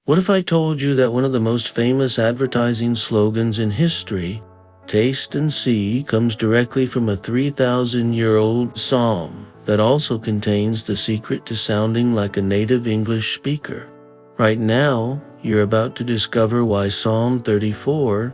What if I told you that one of the most famous advertising slogans in history, "Taste and see," comes directly from a 3,000-year-old psalm that also contains the secret to sounding like a native English speaker? Right now, you're about to discover why Psalm 34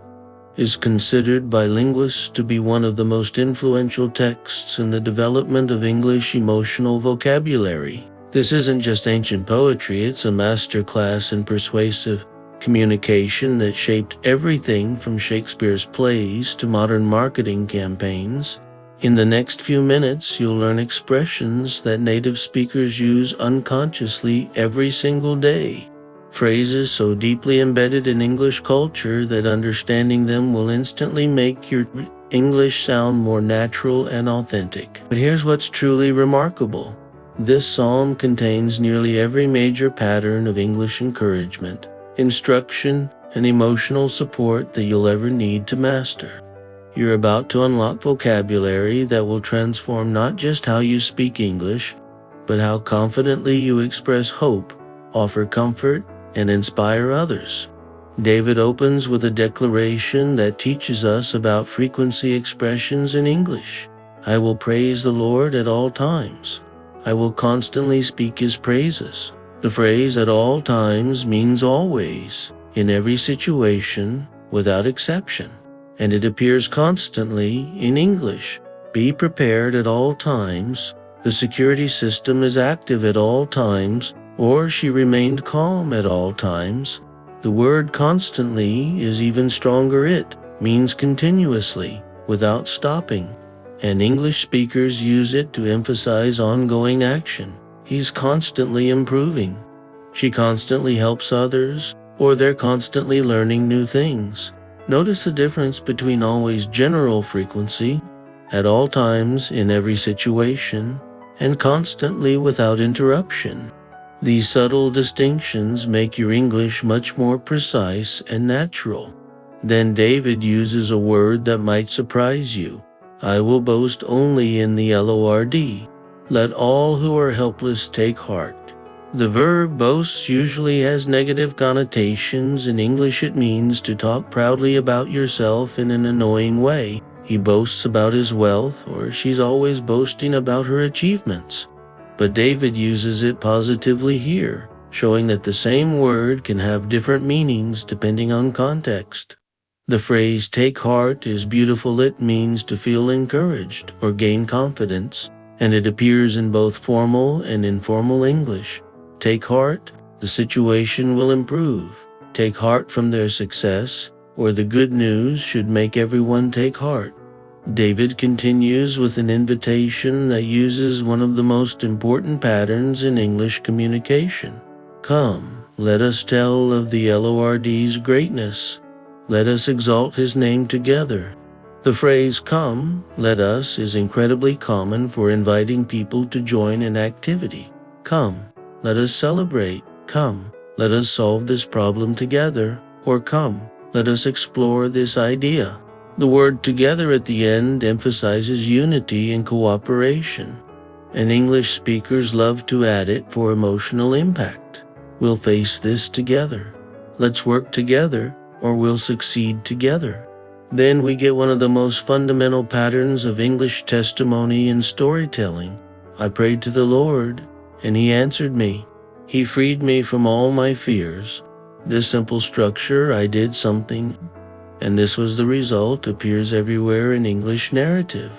is considered by linguists to be one of the most influential texts in the development of English emotional vocabulary. This isn't just ancient poetry, it's a masterclass in persuasive communication that shaped everything from Shakespeare's plays to modern marketing campaigns. In the next few minutes, you'll learn expressions that native speakers use unconsciously every single day. Phrases so deeply embedded in English culture that understanding them will instantly make your English sound more natural and authentic. But here's what's truly remarkable. This psalm contains nearly every major pattern of English encouragement, instruction, and emotional support that you'll ever need to master. You're about to unlock vocabulary that will transform not just how you speak English, but how confidently you express hope, offer comfort, and inspire others. David opens with a declaration that teaches us about frequency expressions in English. I will praise the Lord at all times. I will constantly speak His praises. The phrase "at all times" means always, in every situation, without exception. And it appears constantly in English. Be prepared at all times. The security system is active at all times, or she remained calm at all times. The word "constantly" is even stronger. It means continuously, without stopping. And English speakers use it to emphasize ongoing action. He's constantly improving. She constantly helps others, or they're constantly learning new things. Notice the difference between always general frequency, at all times in every situation, and constantly without interruption. These subtle distinctions make your English much more precise and natural. Then David uses a word that might surprise you. I will boast only in the Lord. Let all who are helpless take heart. The verb boasts usually has negative connotations. In English it means to talk proudly about yourself in an annoying way. He boasts about his wealth, or she's always boasting about her achievements. But David uses it positively here, showing that the same word can have different meanings depending on context. The phrase "take heart" is beautiful. It means to feel encouraged or gain confidence, and it appears in both formal and informal English. Take heart, the situation will improve. Take heart from their success, or the good news should make everyone take heart. David continues with an invitation that uses one of the most important patterns in English communication. Come, let us tell of the Lord's greatness. Let us exalt His name together. The phrase "come, let us" is incredibly common for inviting people to join an activity. Come, let us celebrate. Come, let us solve this problem together. Or come, let us explore this idea. The word "together" at the end emphasizes unity and cooperation, and English speakers love to add it for emotional impact. We'll face this together. Let's work together, or we'll succeed together. Then we get one of the most fundamental patterns of English testimony and storytelling. I prayed to the Lord, and He answered me. He freed me from all my fears. This simple structure, "I did something, and this was the result," appears everywhere in English narrative.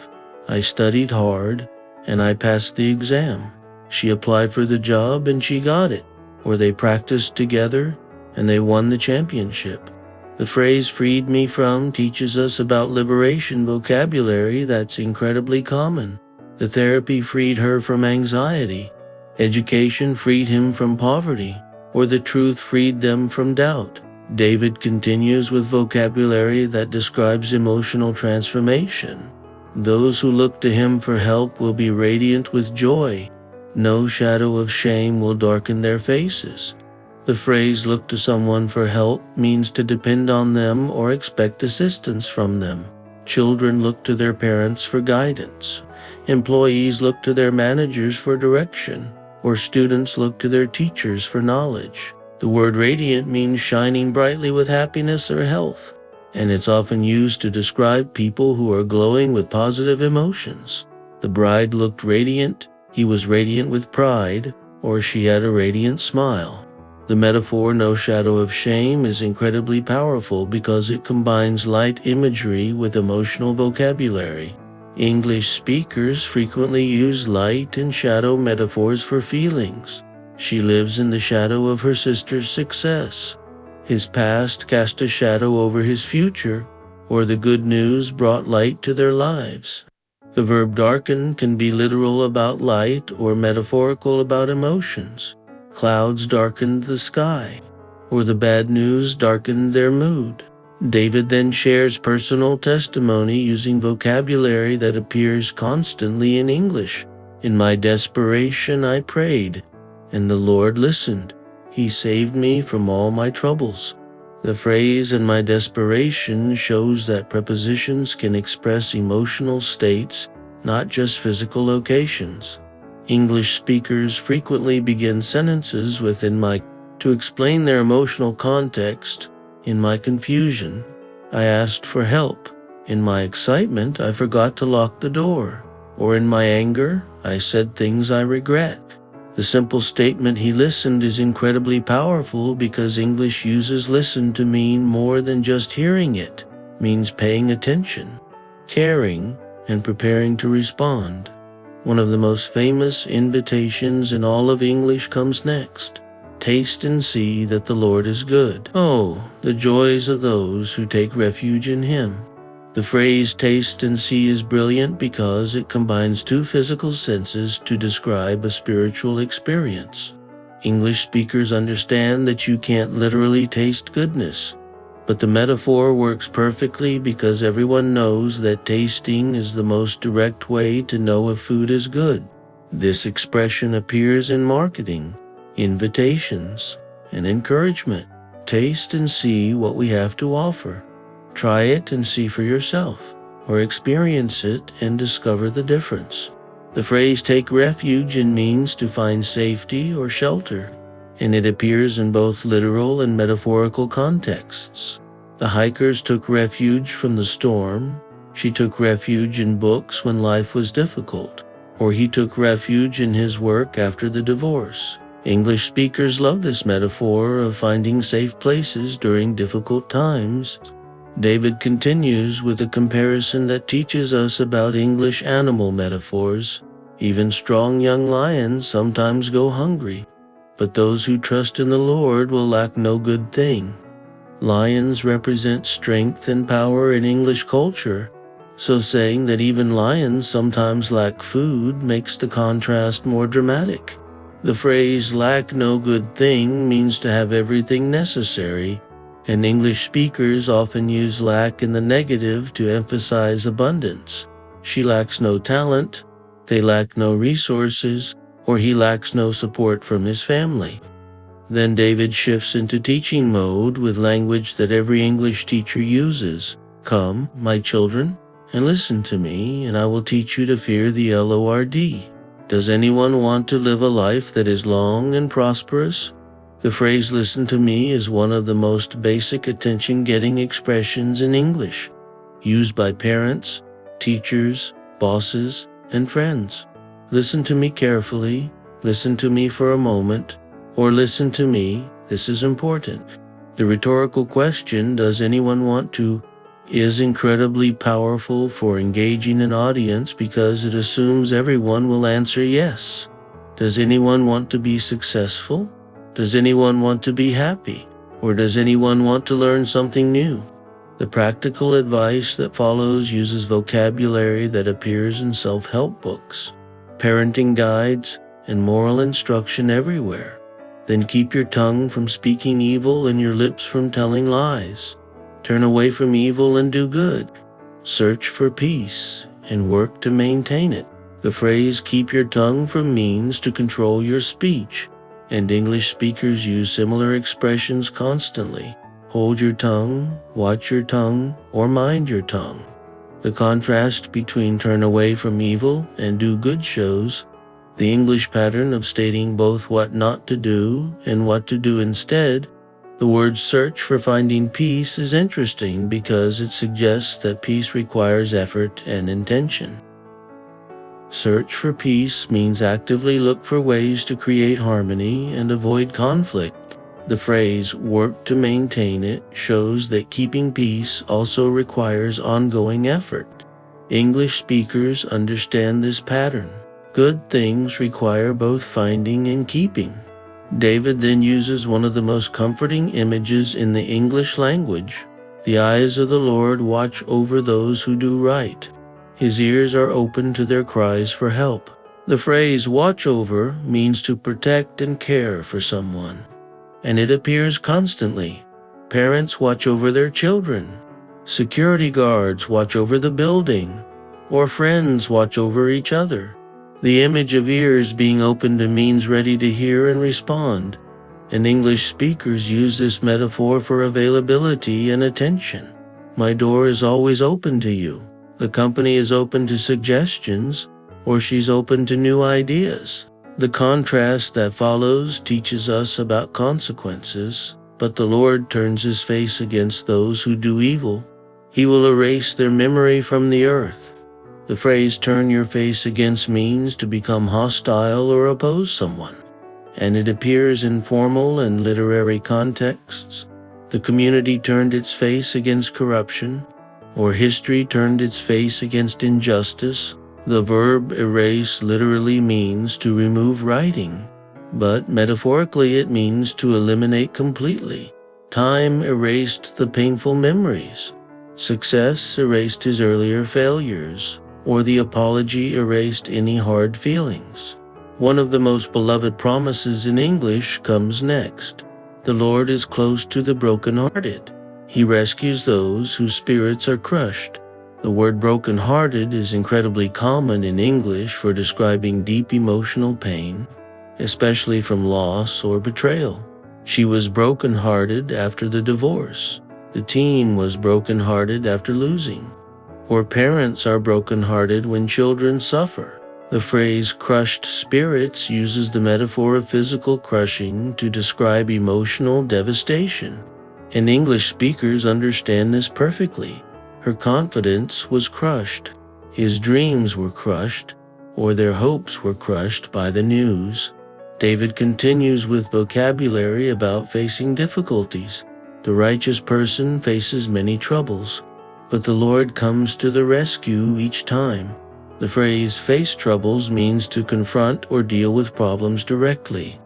I studied hard, and I passed the exam. She applied for the job, and she got it. Or they practiced together, and they won the championship. The phrase "freed me from" teaches us about liberation vocabulary that's incredibly common. The therapy freed her from anxiety. Education freed him from poverty. Or the truth freed them from doubt. David continues with vocabulary that describes emotional transformation. Those who look to Him for help will be radiant with joy. No shadow of shame will darken their faces. The phrase "look to someone for help" means to depend on them or expect assistance from them. Children look to their parents for guidance. Employees look to their managers for direction. Or students look to their teachers for knowledge. The word radiant means shining brightly with happiness or health, and it's often used to describe people who are glowing with positive emotions. The bride looked radiant, he was radiant with pride, or she had a radiant smile. The metaphor "no shadow of shame" is incredibly powerful because it combines light imagery with emotional vocabulary. English speakers frequently use light and shadow metaphors for feelings. She lives in the shadow of her sister's success. His past cast a shadow over his future, or the good news brought light to their lives. The verb darken can be literal about light or metaphorical about emotions. Clouds darkened the sky, or the bad news darkened their mood. David then shares personal testimony using vocabulary that appears constantly in English. "In my desperation I prayed, and the Lord listened. He saved me from all my troubles." The phrase "in my desperation" shows that prepositions can express emotional states, not just physical locations. English speakers frequently begin sentences with "in my" to explain their emotional context. "In my confusion, I asked for help. In my excitement, I forgot to lock the door." Or "in my anger, I said things I regret." The simple statement "he listened" is incredibly powerful because English uses listen to mean more than just hearing it. It means paying attention, caring, and preparing to respond. One of the most famous invitations in all of English comes next. "Taste and see that the Lord is good. Oh, the joys of those who take refuge in him." The phrase "taste and see" is brilliant because it combines two physical senses to describe a spiritual experience. English speakers understand that you can't literally taste goodness, but the metaphor works perfectly because everyone knows that tasting is the most direct way to know if food is good. This expression appears in marketing, invitations, and encouragement. Taste and see what we have to offer. Try it and see for yourself, or experience it and discover the difference. The phrase "take refuge in" means to find safety or shelter, and it appears in both literal and metaphorical contexts. The hikers took refuge from the storm. She took refuge in books when life was difficult, or he took refuge in his work after the divorce. English speakers love this metaphor of finding safe places during difficult times. David continues with a comparison that teaches us about English animal metaphors. "Even strong young lions sometimes go hungry, but those who trust in the Lord will lack no good thing." Lions represent strength and power in English culture, so saying that even lions sometimes lack food makes the contrast more dramatic. The phrase "lack no good thing" means to have everything necessary, and English speakers often use lack in the negative to emphasize abundance. She lacks no talent, they lack no resources, or he lacks no support from his family. Then David shifts into teaching mode with language that every English teacher uses. "Come, my children, and listen to me, and I will teach you to fear the Lord. Does anyone want to live a life that is long and prosperous?" The phrase "listen to me" is one of the most basic attention-getting expressions in English, used by parents, teachers, bosses, and friends. "Listen to me carefully," "listen to me for a moment," or "listen to me, this is important." The rhetorical question, "does anyone want to?" is incredibly powerful for engaging an audience because it assumes everyone will answer yes. Does anyone want to be successful? Does anyone want to be happy? Or does anyone want to learn something new? The practical advice that follows uses vocabulary that appears in self-help books, parenting guides, and moral instruction everywhere. Then keep your tongue from speaking evil and your lips from telling lies. Turn away from evil and do good. Search for peace and work to maintain it. The phrase "keep your tongue from" means to control your speech, and English speakers use similar expressions constantly. Hold your tongue, watch your tongue, or mind your tongue. The contrast between "turn away from evil" and "do good" shows The English pattern of stating both what not to do and what to do instead. The word search for finding peace is interesting because it suggests that peace requires effort and intention. Search for peace means actively look for ways to create harmony and avoid conflict. The phrase work to maintain it shows that keeping peace also requires ongoing effort. English speakers understand this pattern. Good things require both finding and keeping. David then uses one of the most comforting images in the English language. The eyes of the Lord watch over those who do right. His ears are open to their cries for help. The phrase watch over means to protect and care for someone, and it appears constantly. Parents watch over their children. Security guards watch over the building, or friends watch over each other. The image of ears being opened means ready to hear and respond, and English speakers use this metaphor for availability and attention. My door is always open to you. The company is open to suggestions, or she's open to new ideas. The contrast that follows teaches us about consequences, but the Lord turns his face against those who do evil. He will erase their memory from the earth. The phrase turn your face against means to become hostile or oppose someone, and it appears in formal and literary contexts. The community turned its face against corruption, or history turned its face against injustice. The verb erase literally means to remove writing, but metaphorically it means to eliminate completely. Time erased the painful memories. Success erased his earlier failures, or the apology erased any hard feelings. One of the most beloved promises in English comes next. The Lord is close to the brokenhearted. He rescues those whose spirits are crushed. The word brokenhearted is incredibly common in English for describing deep emotional pain, especially from loss or betrayal. She was brokenhearted after the divorce. The teen was brokenhearted after losing. Or parents are brokenhearted when children suffer. The phrase crushed spirits uses the metaphor of physical crushing to describe emotional devastation. And English speakers understand this perfectly. Her confidence was crushed. His dreams were crushed, or their hopes were crushed by the news. David continues with vocabulary about facing difficulties. The righteous person faces many troubles, but the Lord comes to the rescue each time. The phrase face troubles means to confront or deal with problems directly,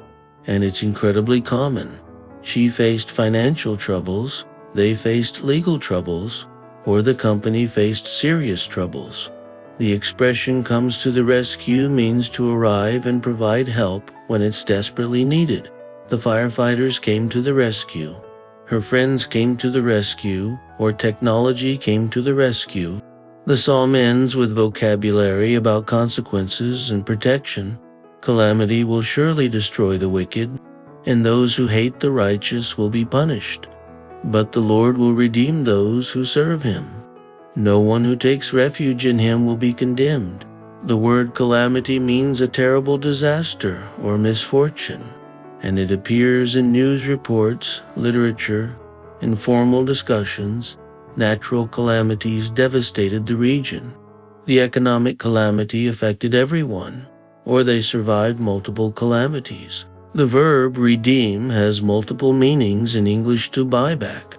and it's incredibly common. She faced financial troubles, they faced legal troubles, or the company faced serious troubles. The expression comes to the rescue means to arrive and provide help when it's desperately needed. The firefighters came to the rescue. Her friends came to the rescue, or technology came to the rescue. The psalm ends with vocabulary about consequences and protection. Calamity will surely destroy the wicked, and those who hate the righteous will be punished. But the Lord will redeem those who serve him. No one who takes refuge in him will be condemned. The word calamity means a terrible disaster or misfortune, and it appears in news reports, literature, and formal discussions. Natural calamities devastated the region. The economic calamity affected everyone, or they survived multiple calamities. The verb redeem has multiple meanings in English: to buy back,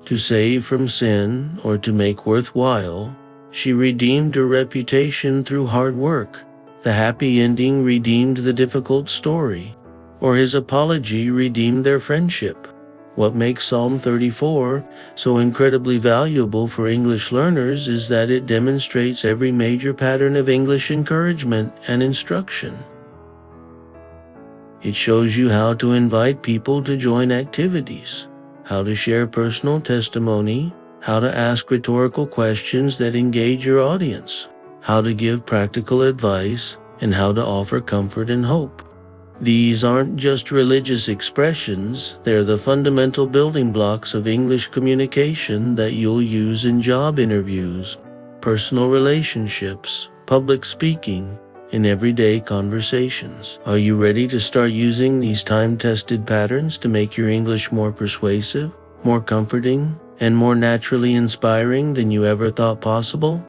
to save from sin, or to make worthwhile. She redeemed her reputation through hard work. The happy ending redeemed the difficult story, or his apology redeemed their friendship. What makes Psalm 34 so incredibly valuable for English learners is that it demonstrates every major pattern of English encouragement and instruction. It shows you how to invite people to join activities, how to share personal testimony, how to ask rhetorical questions that engage your audience, how to give practical advice, and how to offer comfort and hope. These aren't just religious expressions, they're the fundamental building blocks of English communication that you'll use in job interviews, personal relationships, public speaking, in everyday conversations. Are you ready to start using these time-tested patterns to make your English more persuasive, more comforting, and more naturally inspiring than you ever thought possible?